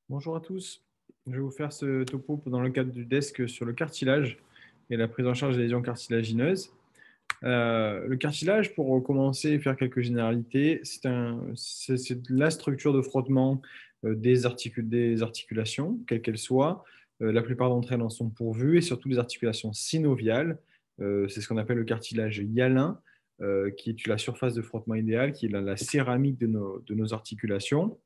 Bonjour à tous. Je vais vous faire ce topo dans le cadre du desk sur le cartilage et la prise en charge des lésions cartilagineuses. Le cartilage, pour commencer et faire quelques généralités, c'est la structure de frottement des articulations, quelles qu'elles soient. La plupart d'entre elles en sont pourvues et surtout les articulations synoviales. C'est ce qu'on appelle le cartilage hyalin, qui est la surface de frottement idéale, qui est la céramique de nos articulations.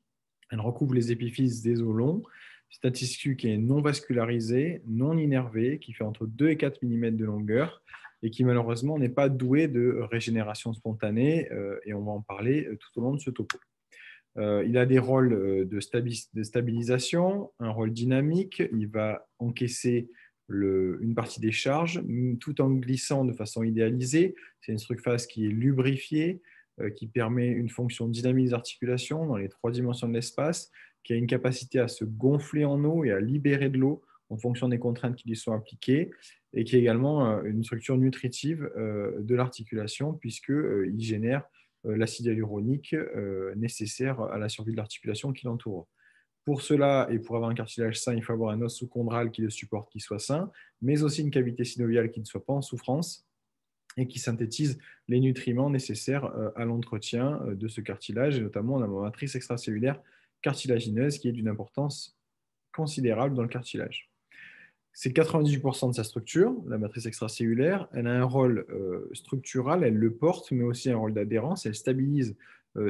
Elle recouvre les épiphyses des os longs. C'est un tissu qui est non vascularisé, non innervé, qui fait entre 2 et 4 mm de longueur et qui malheureusement n'est pas doué de régénération spontanée, et on va en parler tout au long de ce topo. Il a des rôles de stabilisation, un rôle dynamique, il va encaisser une partie des charges tout en glissant de façon idéalisée. C'est une surface qui est lubrifiée, qui permet une fonction dynamique des articulations dans les 3 dimensions de l'espace, qui a une capacité à se gonfler en eau et à libérer de l'eau en fonction des contraintes qui lui sont appliquées, et qui est également une structure nutritive de l'articulation, puisqu'il génère l'acide hyaluronique nécessaire à la survie de l'articulation qui l'entoure. Pour cela, et pour avoir un cartilage sain, il faut avoir un os sous-chondral qui le supporte, qui soit sain, mais aussi une cavité synoviale qui ne soit pas en souffrance et qui synthétise les nutriments nécessaires à l'entretien de ce cartilage, et notamment la matrice extracellulaire cartilagineuse, qui est d'une importance considérable dans le cartilage. C'est 98% de sa structure, la matrice extracellulaire. Elle a un rôle structural, elle le porte, mais aussi un rôle d'adhérence. Elle stabilise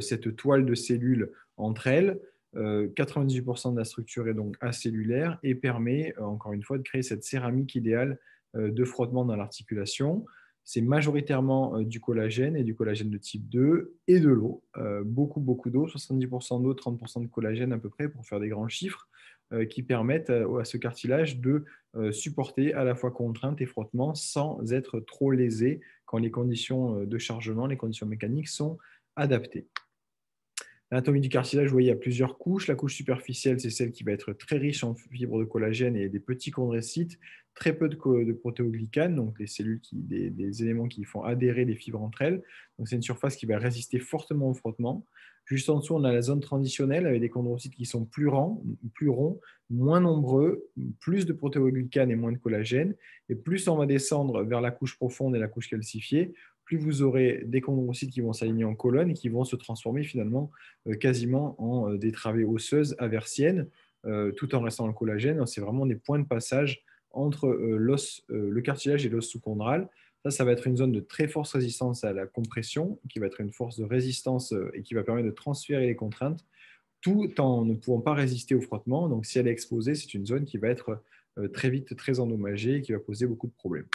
cette toile de cellules entre elles. 98% de la structure est donc acellulaire et permet, encore une fois, de créer cette céramique idéale de frottement dans l'articulation. C'est majoritairement du collagène et du collagène de type 2 et de l'eau. Beaucoup, beaucoup d'eau, 70% d'eau, 30% de collagène à peu près pour faire des grands chiffres, qui permettent à ce cartilage de supporter à la fois contrainte et frottement sans être trop lésé quand les conditions de chargement, les conditions mécaniques sont adaptées. L'anatomie du cartilage, vous voyez, il y a plusieurs couches. La couche superficielle, c'est celle qui va être très riche en fibres de collagène et des petits chondrocytes, très peu de protéoglycanes, donc des cellules, des éléments qui font adhérer les fibres entre elles. Donc c'est une surface qui va résister fortement au frottement. Juste en dessous, on a la zone transitionnelle avec des chondrocytes qui sont plus ronds, moins nombreux, plus de protéoglycanes et moins de collagène. Et plus on va descendre vers la couche profonde et la couche calcifiée, plus vous aurez des chondrocytes qui vont s'aligner en colonne et qui vont se transformer finalement quasiment en des travées osseuses aversiennes, tout en restant dans le collagène. C'est vraiment des points de passage entre le cartilage et l'os sous-chondral. Ça va être une zone de très forte résistance à la compression, qui va être une force de résistance et qui va permettre de transférer les contraintes, tout en ne pouvant pas résister au frottement. Donc, si elle est exposée, c'est une zone qui va être très vite très endommagée et qui va poser beaucoup de problèmes.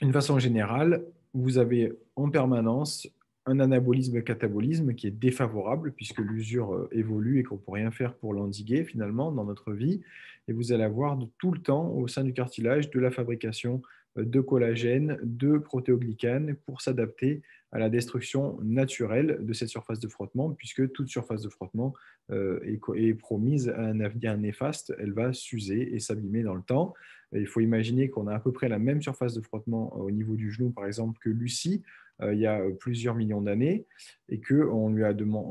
D'une façon générale, vous avez en permanence un anabolisme-catabolisme qui est défavorable puisque l'usure évolue et qu'on ne peut rien faire pour l'endiguer finalement dans notre vie. Et vous allez avoir tout le temps au sein du cartilage de la fabrication de collagène, de protéoglycanes pour s'adapter à la destruction naturelle de cette surface de frottement, puisque toute surface de frottement est promise à un avenir néfaste. Elle va s'user et s'abîmer dans le temps. Il faut imaginer qu'on a à peu près la même surface de frottement au niveau du genou, par exemple, que Lucie, il y a plusieurs millions d'années, et que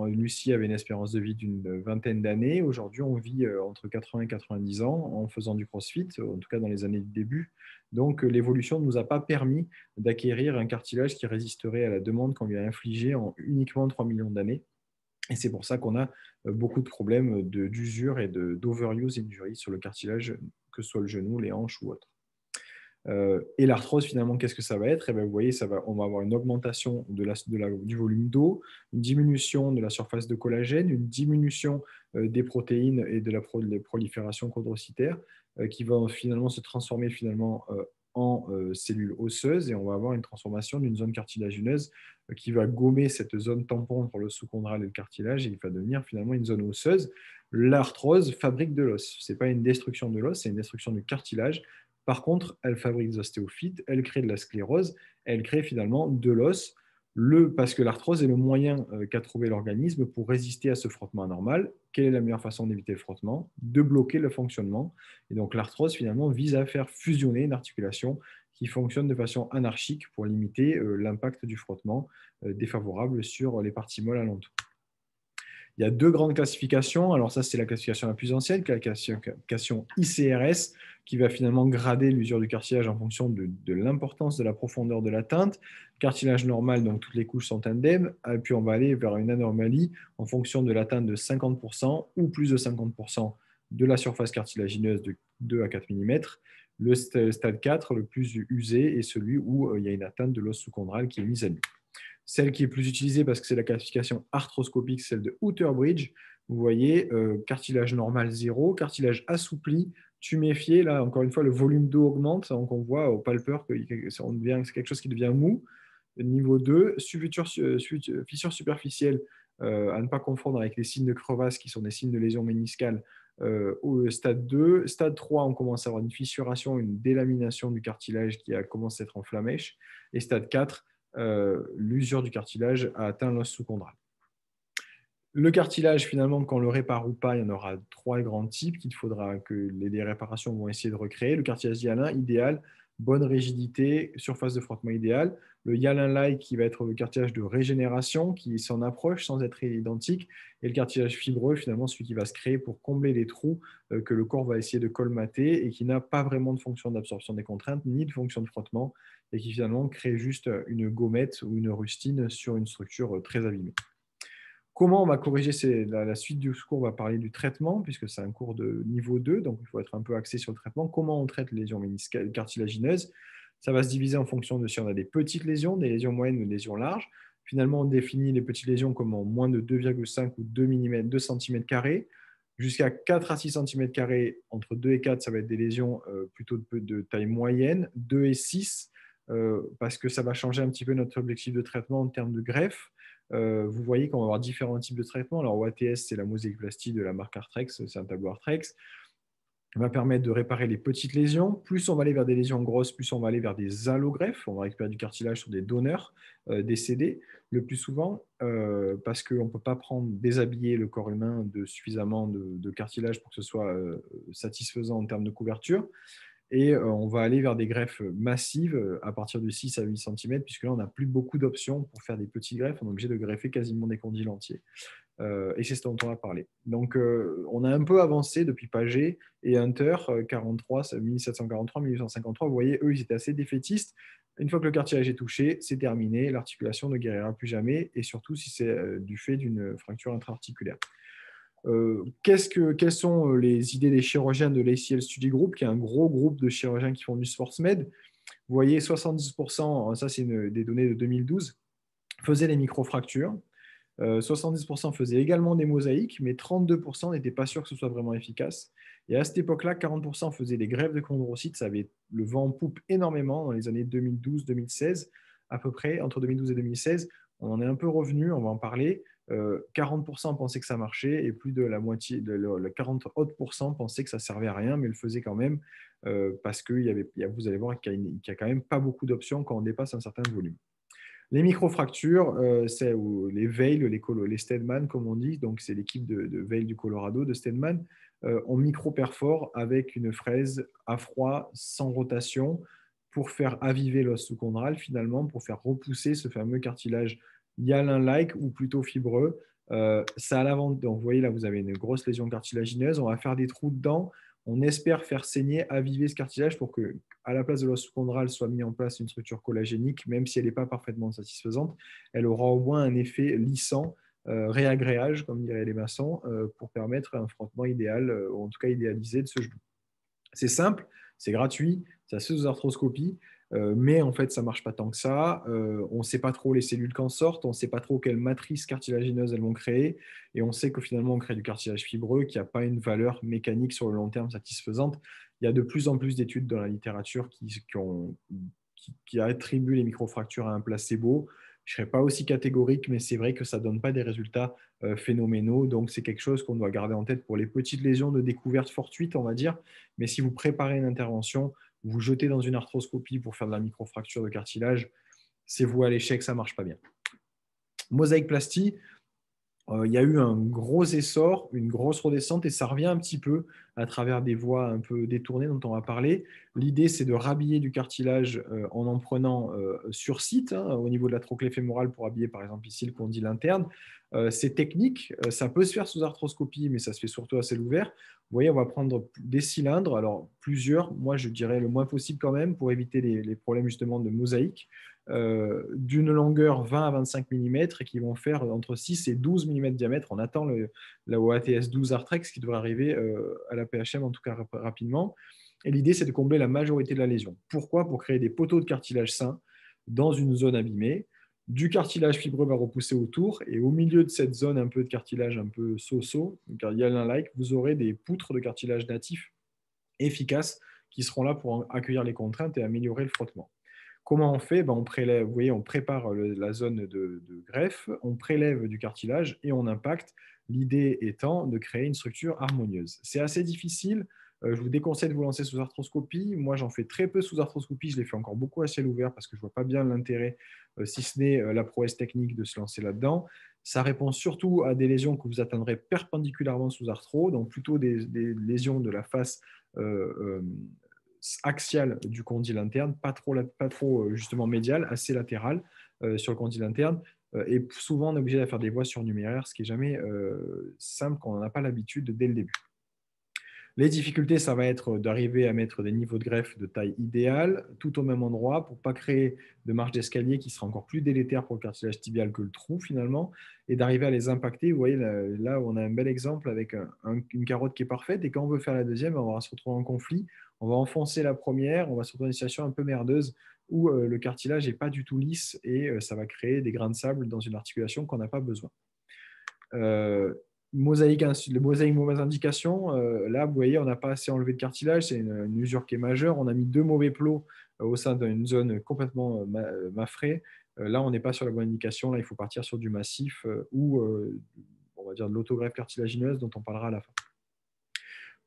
Lucie avait une espérance de vie d'une vingtaine d'années. Aujourd'hui, on vit entre 80 et 90 ans en faisant du crossfit, en tout cas dans les années de début. Donc, l'évolution ne nous a pas permis d'acquérir un cartilage qui résisterait à la demande qu'on lui a infligée en uniquement 3 millions d'années. Et c'est pour ça qu'on a beaucoup de problèmes d'usure et d'overuse injury sur le cartilage, que ce soit le genou, les hanches ou autre. Et l'arthrose, finalement, qu'est-ce que ça va être? Vous voyez, on va avoir une augmentation du volume d'eau, une diminution de la surface de collagène, une diminution des protéines et de la prolifération chondrocytaire, qui va finalement se transformer en cellules osseuses, et on va avoir une transformation d'une zone cartilagineuse qui va gommer cette zone tampon entre le sous-chondral et le cartilage, et il va devenir finalement une zone osseuse. L'arthrose fabrique de l'os. Ce n'est pas une destruction de l'os, c'est une destruction du cartilage. Par contre, elle fabrique des ostéophytes, elle crée de la sclérose, elle crée finalement de l'os, parce que l'arthrose est le moyen qu'a trouvé l'organisme pour résister à ce frottement anormal. Quelle est la meilleure façon d'éviter le frottement? De bloquer le fonctionnement. Et donc l'arthrose finalement vise à faire fusionner une articulation qui fonctionne de façon anarchique pour limiter l'impact du frottement défavorable sur les parties molles alentour. Il y a deux grandes classifications. Alors ça, c'est la classification la plus ancienne, la classification ICRS, qui va finalement grader l'usure du cartilage en fonction de l'importance de la profondeur de l'atteinte. Cartilage normal, donc toutes les couches sont indemnes. Et puis on va aller vers une anomalie en fonction de l'atteinte de 50% ou plus de 50% de la surface cartilagineuse de 2 à 4 mm. Le stade 4, le plus usé, est celui où il y a une atteinte de l'os sous-chondral qui est mise à nu. Celle qui est plus utilisée parce que c'est la classification arthroscopique, celle de Outerbridge. Vous voyez, cartilage normal 0, cartilage assoupli, tuméfié. Là, encore une fois, le volume d'eau augmente. Donc, on voit au palpeur que c'est quelque chose qui devient mou. Niveau 2, fissure superficielle, à ne pas confondre avec les signes de crevasse qui sont des signes de lésion méniscale au stade 2. Stade 3, on commence à avoir une fissuration, une délamination du cartilage qui a commencé à être en flamèche. Et stade 4, l'usure du cartilage a atteint l'os sous-chondral. Le cartilage, finalement, quand on le répare ou pas, il y en aura trois grands types qu'il faudra que les réparations vont essayer de recréer. Le cartilage hyalin, idéal, bonne rigidité, surface de frottement idéale. Le hyalin-like, qui va être le cartilage de régénération, qui s'en approche sans être identique. Et le cartilage fibreux, finalement, celui qui va se créer pour combler les trous que le corps va essayer de colmater et qui n'a pas vraiment de fonction d'absorption des contraintes ni de fonction de frottement et qui, finalement, crée juste une gommette ou une rustine sur une structure très abîmée. Comment on va corriger la suite du cours? On va parler du traitement, puisque c'est un cours de niveau 2, donc il faut être un peu axé sur le traitement. Comment on traite les lésions méniscales cartilagineuses? Ça va se diviser en fonction de si on a des petites lésions, des lésions moyennes ou des lésions larges. Finalement, on définit les petites lésions comme en moins de 2,5 ou 2 cm². Jusqu'à 4 à 6 cm², entre 2 et 4, ça va être des lésions plutôt de taille moyenne. 2 et 6, parce que ça va changer un petit peu notre objectif de traitement en termes de greffe. Vous voyez qu'on va avoir différents types de traitements. Alors, au ATS, c'est la mosaïque-plastie de la marque Arthrex, c'est un tableau Arthrex. Ça va permettre de réparer les petites lésions. Plus on va aller vers des lésions grosses, plus on va aller vers des allogreffes. On va récupérer du cartilage sur des donneurs décédés, le plus souvent, parce qu'on ne peut pas déshabiller le corps humain de suffisamment de cartilage pour que ce soit satisfaisant en termes de couverture. Et on va aller vers des greffes massives à partir de 6 à 8 cm, puisque là, on n'a plus beaucoup d'options pour faire des petites greffes. On est obligé de greffer quasiment des condyles entiers. Et c'est ce dont on va parler. Donc, on a un peu avancé depuis Paget et Hunter, 1743, 1853. Vous voyez, eux, ils étaient assez défaitistes. Une fois que le cartilage est touché, c'est terminé. L'articulation ne guérira plus jamais, et surtout si c'est du fait d'une fracture intra-articulaire. Quelles sont les idées des chirurgiens de l'ACL Study Group, qui est un gros groupe de chirurgiens qui font du sportsmed? Vous voyez, 70%, ça c'est des données de 2012, faisaient les microfractures. 70% faisaient également des mosaïques, mais 32% n'étaient pas sûrs que ce soit vraiment efficace. Et à cette époque-là, 40% faisaient des greffes de chondrocytes. Ça avait le vent en poupe énormément dans les années 2012-2016, à peu près, entre 2012 et 2016. On en est un peu revenu, on va en parler. 40% pensaient que ça marchait et plus de la moitié, le 40 autres % pensaient que ça ne servait à rien, mais le faisaient quand même parce que vous allez voir qu'il n'y a quand même pas beaucoup d'options quand on dépasse un certain volume. Les microfractures, c'est les Vail, les Steadman, comme on dit, donc c'est l'équipe de Vail du Colorado, de Steadman, on micro-perfore avec une fraise à froid, sans rotation, pour faire aviver l'os sous-chondral, finalement, pour faire repousser ce fameux cartilage hyalin-like ou plutôt fibreux. Ça à l'avant, donc vous voyez là, vous avez une grosse lésion cartilagineuse, on va faire des trous dedans, on espère faire saigner, aviver ce cartilage pour que, à la place de l'os sous-chondral, soit mis en place une structure collagénique, même si elle n'est pas parfaitement satisfaisante, elle aura au moins un effet lissant, réagréage, comme diraient les maçons, pour permettre un frottement idéal, ou en tout cas idéalisé de ce genou. C'est simple, c'est gratuit, ça se fait sous arthroscopie, mais en fait, ça ne marche pas tant que ça. On ne sait pas trop les cellules qu'en sortent, on ne sait pas trop quelle matrice cartilagineuse elles vont créer, et on sait que finalement, on crée du cartilage fibreux qui n'a pas une valeur mécanique sur le long terme satisfaisante. Il y a de plus en plus d'études dans la littérature qui attribuent les microfractures à un placebo. Je ne serais pas aussi catégorique, mais c'est vrai que ça ne donne pas des résultats phénoménaux. Donc, c'est quelque chose qu'on doit garder en tête pour les petites lésions de découverte fortuite, on va dire. Mais si vous préparez une intervention, vous jetez dans une arthroscopie pour faire de la microfracture de cartilage, c'est voué à l'échec, ça ne marche pas bien. Mosaïque-plastie, il y a eu un gros essor, une grosse redescente et ça revient un petit peu à travers des voies un peu détournées dont on va parler. L'idée, c'est de rhabiller du cartilage en prenant sur site, hein, au niveau de la trochlée fémorale pour habiller par exemple ici le condyle interne. C'est technique, ça peut se faire sous arthroscopie, mais ça se fait surtout à ciel ouvert. Vous voyez, on va prendre des cylindres, alors plusieurs, moi je dirais le moins possible quand même pour éviter les problèmes justement de mosaïque, d'une longueur 20 à 25 mm et qui vont faire entre 6 et 12 mm de diamètre. On attend la OATS 12 Artrex qui devrait arriver à la PHM en tout cas rapidement. Et l'idée, c'est de combler la majorité de la lésion. Pourquoi? Pour créer des poteaux de cartilage sain dans une zone abîmée. Du cartilage fibreux va repousser autour et au milieu de cette zone un peu de cartilage un peu so-so, hyalin-like, vous aurez des poutres de cartilage natif efficaces qui seront là pour accueillir les contraintes et améliorer le frottement. Comment on fait? On prélève, vous voyez, on prépare la zone de greffe, on prélève du cartilage et on impacte. L'idée étant de créer une structure harmonieuse. C'est assez difficile. Je vous déconseille de vous lancer sous arthroscopie. Moi, j'en fais très peu sous arthroscopie. Je l'ai fait encore beaucoup à ciel ouvert parce que je ne vois pas bien l'intérêt, si ce n'est la prouesse technique, de se lancer là-dedans. Ça répond surtout à des lésions que vous atteindrez perpendiculairement sous arthro, donc plutôt des lésions de la face axiale du condyle interne, pas trop justement médial, assez latéral sur le condyle interne. Et souvent, on est obligé de faire des voies surnuméraires, ce qui n'est jamais simple quand on n'en a pas l'habitude dès le début. Les difficultés, ça va être d'arriver à mettre des niveaux de greffe de taille idéale, tout au même endroit, pour ne pas créer de marge d'escalier qui sera encore plus délétère pour le cartilage tibial que le trou finalement, et d'arriver à les impacter. Vous voyez, là on a un bel exemple avec une carotte qui est parfaite, et quand on veut faire la deuxième, on va se retrouver en conflit. On va enfoncer la première, on va se retrouver dans une situation un peu merdeuse où le cartilage n'est pas du tout lisse et ça va créer des grains de sable dans une articulation qu'on n'a pas besoin. Le mosaïque mauvaise indication, là vous voyez on n'a pas assez enlevé de cartilage, c'est une usure qui est majeure, on a mis 2 mauvais plots au sein d'une zone complètement mafrée. Là on n'est pas sur la bonne indication, là il faut partir sur du massif ou on va dire de l'autogreffe cartilagineuse dont on parlera à la fin.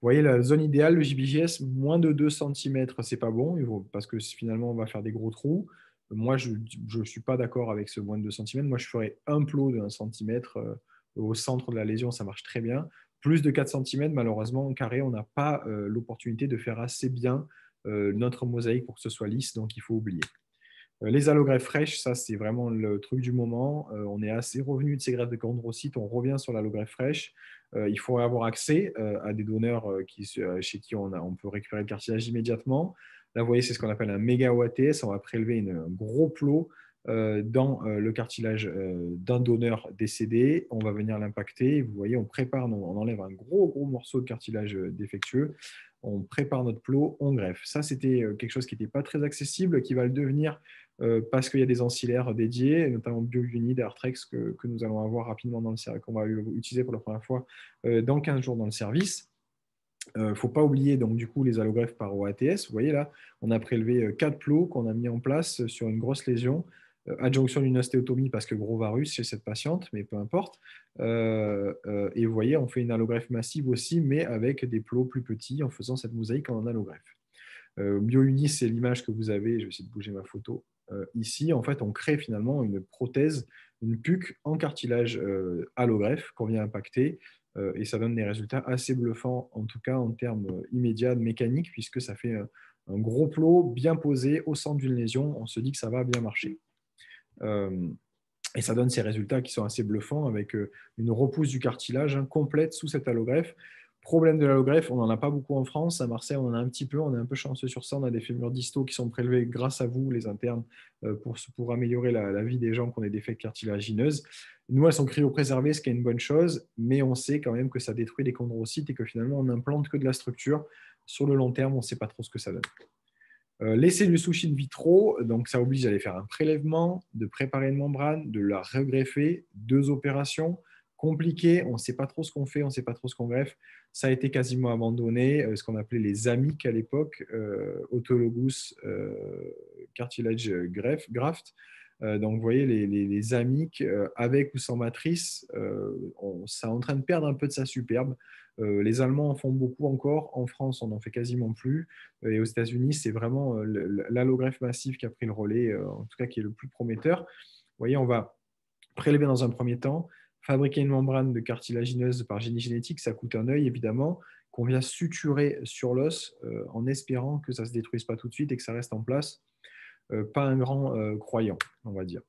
Vous voyez la zone idéale, le JBJS, moins de 2 cm, c'est pas bon, parce que finalement on va faire des gros trous. Moi je ne suis pas d'accord avec ce moins de 2 cm, moi je ferais un plot de 1 cm au centre de la lésion, ça marche très bien. Plus de 4 cm, malheureusement, en carré, on n'a pas l'opportunité de faire assez bien notre mosaïque pour que ce soit lisse, donc il faut oublier. Les allogreffes fraîches, ça c'est vraiment le truc du moment. On est assez revenu de ces greffes de chondrocytes, on revient sur l'allogreffe fraîche. Il faut avoir accès à des donneurs chez qui on peut récupérer le cartilage immédiatement. Là, vous voyez, c'est ce qu'on appelle un méga OATS. On va prélever un gros plot dans le cartilage d'un donneur décédé. On va venir l'impacter. Vous voyez, on prépare, on enlève un gros morceau de cartilage défectueux. On prépare notre plot, on greffe. Ça, c'était quelque chose qui n'était pas très accessible, qui va le devenir parce qu'il y a des ancillaires dédiés, notamment BioUnid et Artrex que nous allons avoir rapidement dans le service, qu'on va utiliser pour la première fois dans 15 jours dans le service. Il ne faut pas oublier donc du coup les allogreffes par OATS. Vous voyez là, on a prélevé 4 plots qu'on a mis en place sur une grosse lésion. Adjonction d'une ostéotomie parce que gros varus chez cette patiente, mais peu importe. Et vous voyez, on fait une allogreffe massive aussi, mais avec des plots plus petits en faisant cette mosaïque en allogreffe. BioUni, c'est l'image que vous avez. Je vais essayer de bouger ma photo. Ici, en fait, on crée finalement une prothèse, une PUC en cartilage allogreffe qu'on vient impacter. Et ça donne des résultats assez bluffants, en tout cas en termes immédiats de mécanique, puisque ça fait un gros plot bien posé au centre d'une lésion. On se dit que ça va bien marcher. Et ça donne ces résultats qui sont assez bluffants avec une repousse du cartilage complète sous cette allogreffe. Problème de l'allogreffe, on n'en a pas beaucoup en France. À Marseille, on en a un petit peu. On est un peu chanceux sur ça. On a des fémurs distaux qui sont prélevés grâce à vous, les internes, pour améliorer la vie des gens qui ont des défects cartilagineuses. Nous, elles sont cryopréservées, ce qui est une bonne chose, mais on sait quand même que ça détruit les chondrocytes et que finalement, on n'implante que de la structure. Sur le long terme, on ne sait pas trop ce que ça donne. Les cellules souches in vitro, donc ça oblige à aller faire un prélèvement, de préparer une membrane, de la regreffer, 2 opérations compliquées, on ne sait pas trop ce qu'on fait, on ne sait pas trop ce qu'on greffe. Ça a été quasiment abandonné, ce qu'on appelait les AMIC à l'époque, autologous cartilage graft. Donc vous voyez, les AMIC, avec ou sans matrice, ça est en train de perdre un peu de sa superbe. Les Allemands en font beaucoup encore. En France, on n'en fait quasiment plus. Et aux États-Unis, c'est vraiment l'allogreffe massive qui a pris le relais, en tout cas qui est le plus prometteur. Vous voyez, on va prélever dans un premier temps, fabriquer une membrane de cartilagineuse par génie génétique, ça coûte un œil, évidemment, qu'on vient suturer sur l'os en espérant que ça ne se détruise pas tout de suite et que ça reste en place. Pas un grand croyant, on va dire.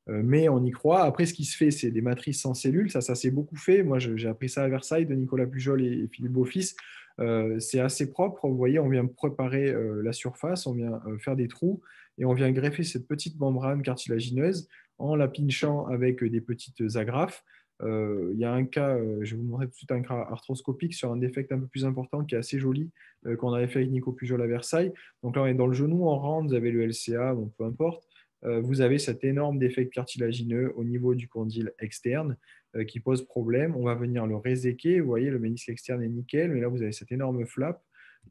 Mais on y croit. Après, ce qui se fait, c'est des matrices sans cellules. Ça s'est beaucoup fait. Moi, j'ai appris ça à Versailles de Nicolas Pujol et Philippe Beaufils. C'est assez propre. Vous voyez, on vient préparer la surface, on vient faire des trous et on vient greffer cette petite membrane cartilagineuse en la pinchant avec des petites agrafes. Il y a un cas, je vais vous montrer tout de suite un cas arthroscopique sur un défect un peu plus important qui est assez joli, qu'on avait fait avec Nico Pujol à Versailles. Donc là, on est dans le genou en rang, vous avez le LCA, bon, peu importe. Vous avez cet énorme défect cartilagineux au niveau du condyle externe qui pose problème. On va venir le réséquer. Vous voyez, le ménisque externe est nickel, mais là, vous avez cet énorme flap.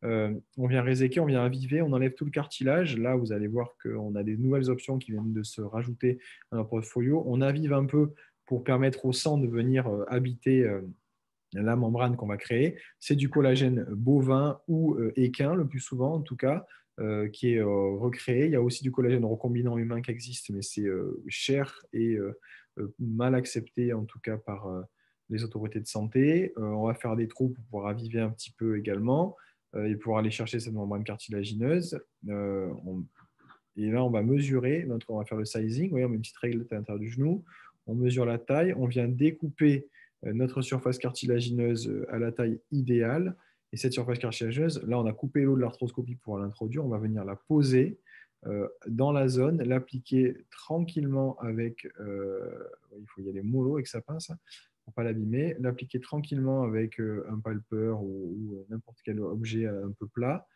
On vient réséquer, on vient aviver, on enlève tout le cartilage. Là, vous allez voir qu'on a des nouvelles options qui viennent de se rajouter à notre portfolio. On avive un peu pour permettre au sang de venir habiter la membrane qu'on va créer. C'est du collagène bovin ou équin, le plus souvent en tout cas, qui est recréé. Il y a aussi du collagène recombinant humain qui existe, mais c'est cher et mal accepté en tout cas par les autorités de santé. On va faire des trous pour pouvoir aviver un petit peu également et pouvoir aller chercher cette membrane cartilagineuse. Et là, on va mesurer, on va faire le sizing. Vous voyez, on met une petite règle à l'intérieur du genou. On mesure la taille. On vient découper notre surface cartilagineuse à la taille idéale. Et cette surface cartilagineuse, là, on a coupé l'eau de l'arthroscopie pour l'introduire. On va venir la poser dans la zone, l'appliquer tranquillement avec, il faut y aller mollo avec sa pince, pour ne pas l'abîmer, l'appliquer tranquillement avec un palper ou n'importe quel objet un peu plat.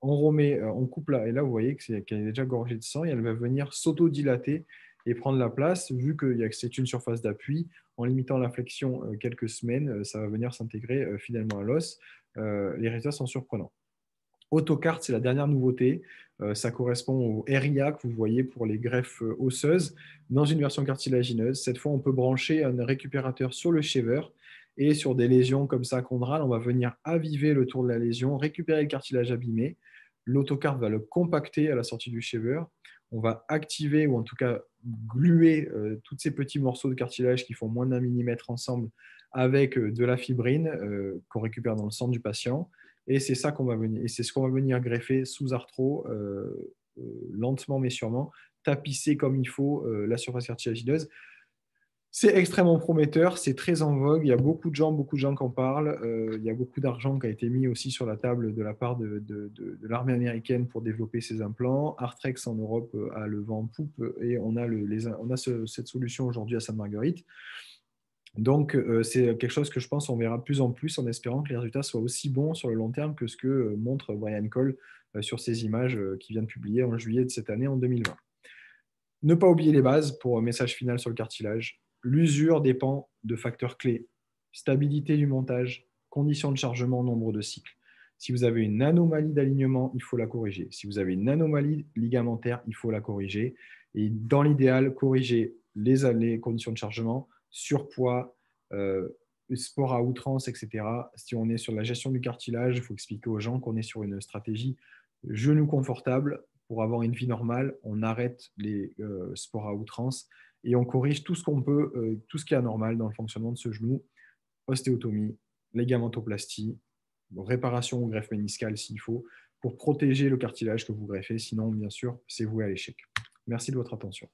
On remet, on coupe là, et là vous voyez qu'elle est déjà gorgée de sang et elle va venir s'autodilater et prendre la place, vu que c'est une surface d'appui. En limitant la flexion quelques semaines, ça va venir s'intégrer finalement à l'os. Les résultats sont surprenants. AutoCart, c'est la dernière nouveauté. Ça correspond au RIA que vous voyez pour les greffes osseuses dans une version cartilagineuse. Cette fois, on peut brancher un récupérateur sur le shaver et sur des lésions comme ça chondrales, on va venir aviver le tour de la lésion, récupérer le cartilage abîmé. L'autocart va le compacter à la sortie du shaver. On va activer ou en tout cas gluer tous ces petits morceaux de cartilage qui font moins d'un millimètre ensemble avec de la fibrine qu'on récupère dans le sang du patient. Et c'est ça qu'on va venir, et c'est ce qu'on va venir greffer sous arthro, lentement mais sûrement, tapisser comme il faut la surface cartilagineuse. C'est extrêmement prometteur, c'est très en vogue. Il y a beaucoup de gens qui en parlent. Il y a beaucoup d'argent qui a été mis aussi sur la table de la part de l'armée américaine pour développer ces implants. Arthrex en Europe a le vent en poupe et on a cette solution aujourd'hui à Sainte-Marguerite. Donc, c'est quelque chose que je pense on verra de plus en plus en espérant que les résultats soient aussi bons sur le long terme que ce que montre Brian Cole sur ces images qu'il vient de publier en juillet de cette année, en 2020. Ne pas oublier les bases pour un message final sur le cartilage. L'usure dépend de facteurs clés. Stabilité du montage, conditions de chargement, nombre de cycles. Si vous avez une anomalie d'alignement, il faut la corriger. Si vous avez une anomalie ligamentaire, il faut la corriger. Et dans l'idéal, corriger les conditions de chargement, surpoids, sport à outrance, etc. Si on est sur la gestion du cartilage, il faut expliquer aux gens qu'on est sur une stratégie genou confortable. Pour avoir une vie normale, on arrête les sports à outrance et on corrige tout ce qu'on peut, tout ce qui est anormal dans le fonctionnement de ce genou. Ostéotomie, ligamentoplastie, réparation ou greffe méniscale s'il faut, pour protéger le cartilage que vous greffez. Sinon, bien sûr, c'est voué à l'échec. Merci de votre attention.